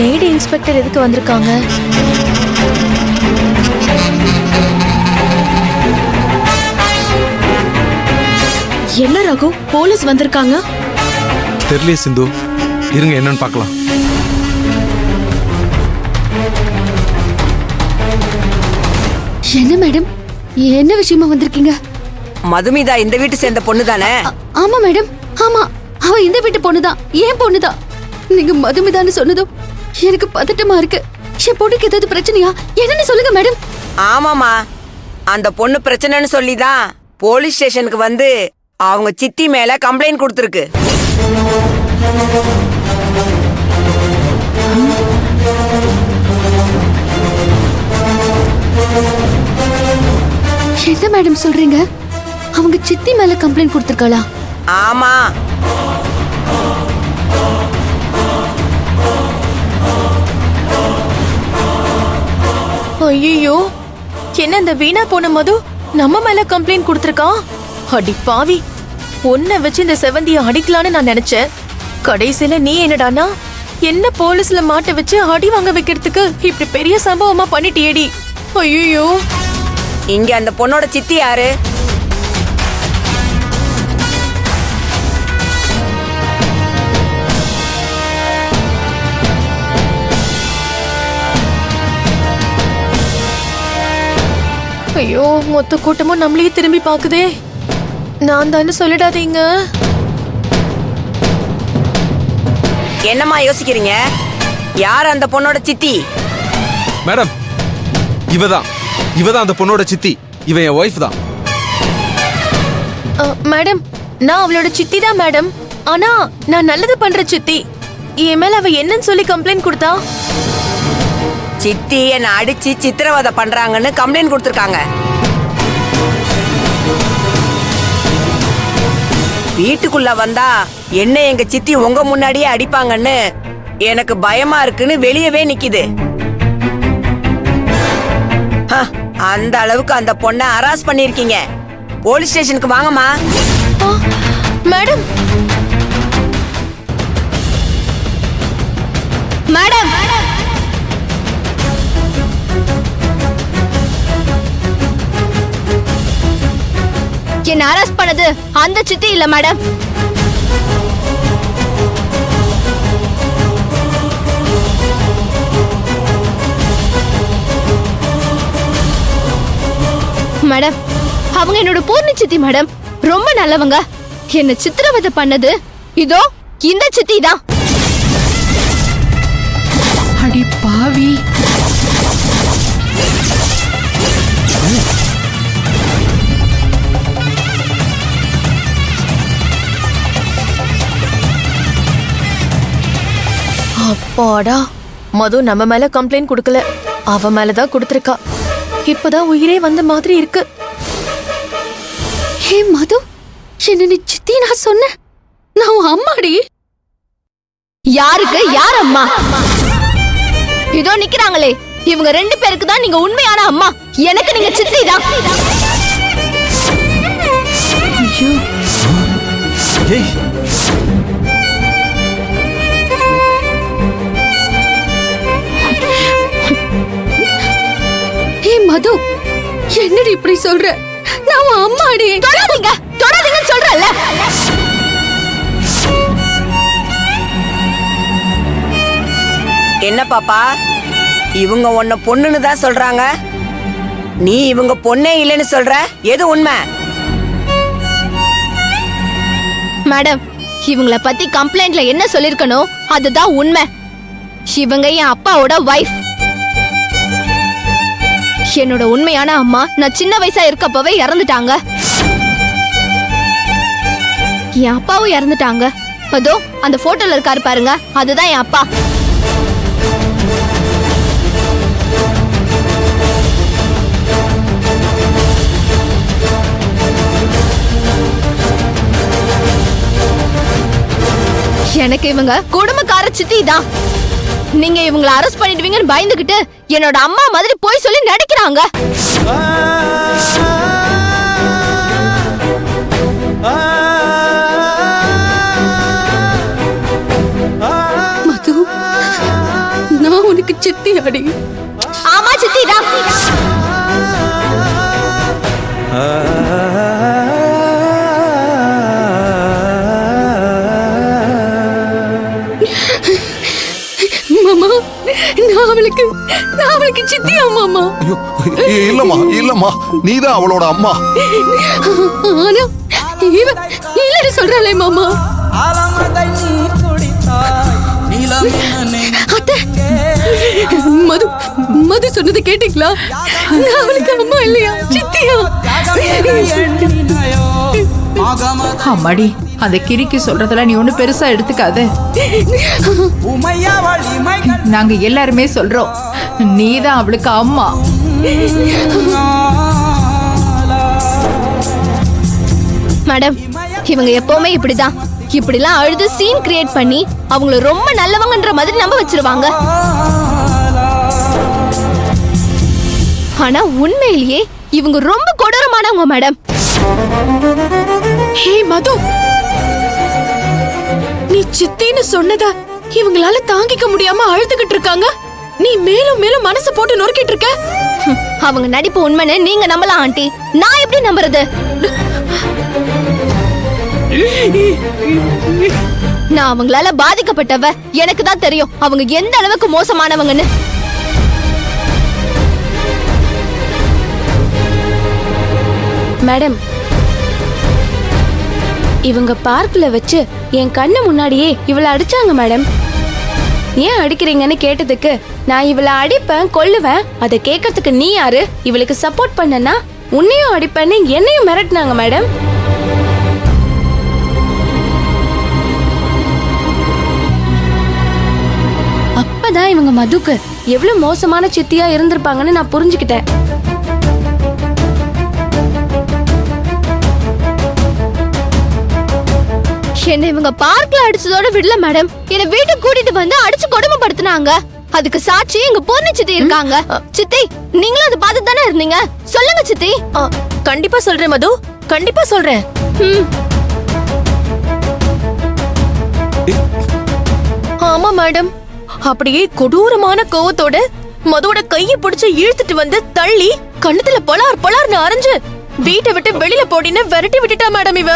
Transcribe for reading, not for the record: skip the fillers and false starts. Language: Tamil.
லேடி இன்ஸ்பெக்டர் எதுக்கு வந்திருக்காங்க? என்ன ரகு, போலீஸ் வந்திருக்காங்க? தெரியல சிந்து, இருங்க என்னன்னு பார்க்கலாம். என்ன மேடம், என்ன விஷயமா வந்திருக்கீங்க? மதுமிதா இந்த வீட்டு சேர்ந்த பொண்ணு தானே? ஆமா மேடம், ஆமா, அவ இந்த வீட்டு பொண்ணுதான், ஏன் பொண்ணுதான். நீங்க மதுமிதான்னு சொன்னதும் எனக்கு பதட்டமா இருக்கு. என் பொண்ணுக்கு ஏதாவது பிரச்சனையா என்னன்னு சொல்லுங்க மேடம். ஆமாமா, அந்த பொண்ணு பிரச்சனைன்னு சொல்லிதான் போலீஸ் ஸ்டேஷனுக்கு வந்து அவங்க சித்தி மேல கம்ப்ளைண்ட் கொடுத்துருக்கு. என்ன மேடம் சொல்றீங்க? அவங்க சித்தி மேல கம்ப்ளைண்ட் கொடுத்திருக்காளா? ஆமா. ஐயோ, என்ன இந்த வீணா போன மது நம்ம மேல கம்ப்ளைண்ட் கொடுத்திருக்கான்? அடி பாவி, உன்னை வச்சு இந்த செவந்திய அடிக்கலான்னு நான் நினைச்சேன். கடைசியில நீ என்னடானா என்ன போலீஸ்ல மாட்ட வச்சு அடி வாங்க வைக்கிறதுக்கு இப்படி பெரிய சம்பவமா பண்ணிட்டியேடி. ஐயோ, இங்க அந்த பொண்ணோட சித்தி யாரு? ஐயோ, மொத்த கூட்டமும் நம்மளையே திரும்பி பாக்குதே. நான் தானே சொல்லிடாதீங்க. என்னம்மா யோசிக்கிறீங்க? யார் அந்த பொண்ணோட சித்தி? மேடம், இவதான் அந்த பொண்ணோட சித்தி. இவன் என் ஒய்ஃப் தான். மேடம், நான் அவளோட சித்தி தான் மேடம். ஆனா நான் நல்லது பண்ற சித்தி. என் மேல அவ என்னன்னு சொல்லி கம்ப்ளைண்ட் கொடுத்தா? சித்தி என்ன அடிச்சு சித்திரவதை பண்றாங்கன்னு கம்ப்ளைண்ட் கொடுத்திருக்காங்க. வீட்டுக்குள்ள வந்தா என்ன எங்க சித்தி உங்க முன்னாடியே அடிப்பாங்கன்னு எனக்கு பயமா இருக்குன்னு வெளியவே நிக்குது. அந்த அளவுக்கு அந்த பொண்ணை ஹராஸ் பண்ணிருக்கீங்க. போலீஸ் ஸ்டேஷனுக்கு வாங்கம்மா. மேடம், மேடம், என்ன அரெஸ்ட் பண்ணது அந்த சித்தி இல்ல மேடம். மேடம், அவங்க என்னோட பூர்ணி சித்தி மேடம். ரொம்ப நல்லவங்க. என்ன சித்திரவதை பண்ணது இதோ இந்த சித்தி தான். அடி பாவி, அப்பாடா, மது நம்ம மேல கம்ப்ளைண்ட் கொடுக்கல, அவ மேலதான் கொடுத்திருக்கா. இப்பதான் உயிரே வந்த மாதிரி இருக்கு. ஹே மது, என்ன நீ சித்தி நான் சொன்னேன்? நான் உன் அம்மாடி. யாருக்கு யார் அம்மா? இதோ நிக்கிறாங்களே, இவங்க ரெண்டு பேருக்கு தான் நீங்க உண்மையான அம்மா. எனக்கு நீங்க சித்தி தான். ஐயோ, ஏய், ஹே மது, என்னடி இப்படி சொல்ற? நான் உன் அம்மாடி. தொடாதீங்க, தொடாதீங்கன்னு சொல்றல. என்ன பாப்பா, இவங்க உன்னை பொண்ணுன்னு தான் சொல்றாங்க, நீ இவங்க பொண்ணே இல்லைன்னு சொல்ற. எது உண்மை? மேடம், இவங்கள பத்தி கம்ப்ளைண்ட்ல என்ன சொல்லிருக்கணும் அதுதான் உண்மை. இவங்க என் அப்பாவோட வைஃப். என்னோட உண்மையான அம்மா நான் சின்ன வயசா இருக்கப்பவே இறந்துட்டாங்க. என் அப்பாவும் இறந்துட்டாங்க. அதோ அந்த போட்டோல இருக்காரு பாருங்க, அதுதான் என் அப்பா. எனக்கு இவங்க குடும்பக்கார சித்தி தான். நீங்க இவங்கள அரெஸ்ட் பண்ணிடுவீங்கன்னு பயந்துகிட்டு என்னோட அம்மா மாதிரி போய் சொல்லி நடிக்கிறாங்க. மது, சித்தியாடி. ஆமா சித்திடா. மாமா, நான் அவளுக்கு சித்தியா மாமா? ஐயோ, இல்லம்மா நீதான் அவளோட அம்மா. ஆனா இவ இல்லன்னு சொல்றாளே மாமா. அத்தை, மது சொன்னது கேட்டீங்களா? நான் அவளுக்கு அம்மா இல்லையா, சித்தியா? அம்மாடி, அந்த கிரிக்கு சொல்றதெல்லாம் நீ ஒண்ணு பெருசா எடுத்துக்காத. நாங்க எல்லாருமே சொல்றோம், நீதான் அவளுக்கு அம்மா. மேடம், இவங்க எப்பவுமே இப்படிதான். இப்படிலாம் அழுது சீன் கிரியேட் பண்ணி அவங்கள ரொம்ப நல்லவங்கன்ற மாதிரி நம்ப வச்சிருவாங்க. ஆனா உண்மையிலேயே இவங்க ரொம்ப கொடூரமானவங்க மேடம். ஹே மது, நீ சித்தின்னு சொன்னத இவங்களால தாங்கிக்க முடியாம அழுதுகிட்டு இருக்காங்க. நீ மேலும் மேலும் மனசு போட்டு நொறுக்கிட்டு இருக்க. அவங்க நடிப்பு உண்மைன்னு நீங்க நம்பலாம் ஆண்டி, நான் எப்படி நம்புறது? நான் அவங்களால பாதிக்கப்பட்டவ. எனக்கு தான் தெரியும் அவங்க எந்த அளவுக்கு மோசமானவங்கன்னு. மேடம், இவங்க பார்க்ல வச்சு என் கண்ணு முன்னாடியே இவளை அடிச்சாங்க மேடம். ஏன் அடிக்கிறீங்கன்னு கேட்டதுக்கு நான் இவளை அடிப்பேன் கொல்லுவேன், அதை கேட்கறதுக்கு நீ யாரு, இவளுக்கு சப்போர்ட் பண்ணனா உன்னையும் அடிப்பேன்னு என்னையும் மிரட்டினாங்க மேடம். அப்பதான் இவங்க மதுக்கு எவ்வளவு மோசமான சித்தியா இருந்திருப்பாங்கன்னு நான் புரிஞ்சுக்கிட்டேன். என்ன இவங்க பார்க்ல அடிச்சதோட விடல மேடம், என்ன வீட்டுக்கு கூட்டிட்டு வந்து அடிச்சு கொடுமைப்படுத்தினாங்க. அதுக்கு சாட்சி எங்க பொண்ணு சித்தி இருக்காங்க. சித்தி, நீங்களும் அதை பார்த்து தானே இருந்தீங்க, சொல்லுங்க சித்தி. கண்டிப்பா சொல்றேன் மது, கண்டிப்பா சொல்றேன். ஆமா மேடம், அப்படியே கொடூரமான கோவத்தோட மதுவோட கையை பிடிச்சு இழுத்துட்டு வந்து தள்ளி கண்ணத்துல பலார்னு அரைஞ்சு வீட்டை விட்டு வெளியில போடின்னு விரட்டி விட்டுட்டா மேடம் இவ.